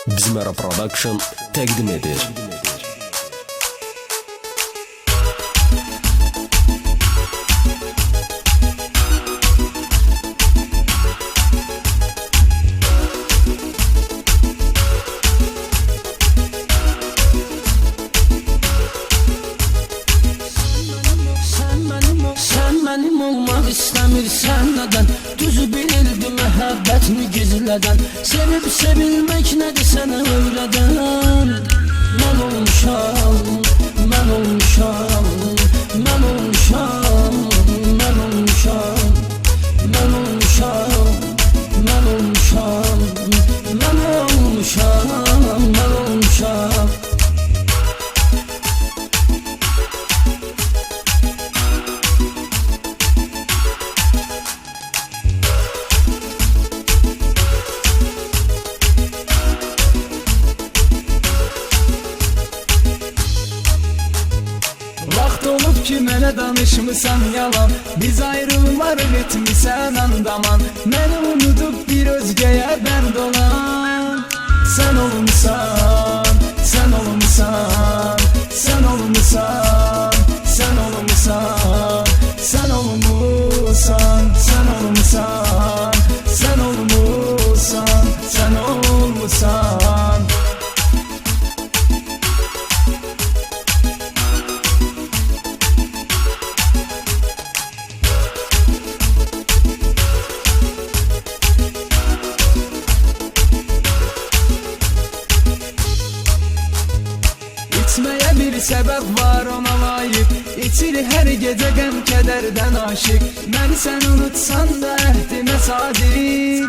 Bizmara Production təqdim edir. Benim olmak istemirsen neden? Düzü bilirdi məhəbbətini gizlədən. Sevib sevilmek nedir sənə öyrədən? Mən olmuşam, mən olmuşam, mən olmuşam, mən olmuşam, mən olmuşam, mən olmuşam, mən olmuşam, mən olmuşam. Vaxt olub ki mənə danışmısan yalan. Biz ayrılmarıq etmisən andaman. Məni unudub bir özgəyə dərd olan. Sən olmuşsan, sən olmuşsan, sən olmuşsan, sən olmuşsan, sən olmuşsan, sən olmuşsan, sən olmuşsan, sən olmuşsan. İçməyə bir səbəb var ona layiq. İçir hər gecə qəm kədərdən aşiq. Məni sən unutsan da əhdimə sadiq.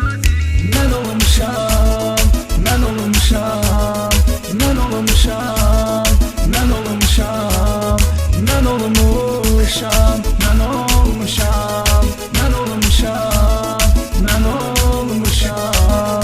Mən olmuşam, mən olmuşam, mən olmuşam, mən olmuşam, mən olmuşam, mən olmuşam, mən olmuşam, mən olmuşam.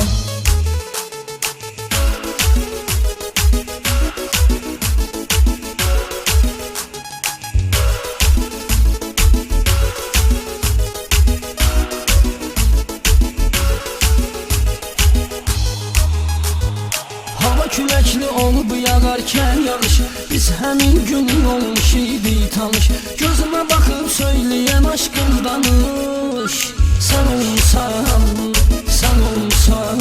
Hava küləkli olub yağarkən yağış. Biz həmin gün olmuş idi tanış. Gözümə baxıb söyləyən aşkım danış. Sən olmuşsan, sən olmuşsan,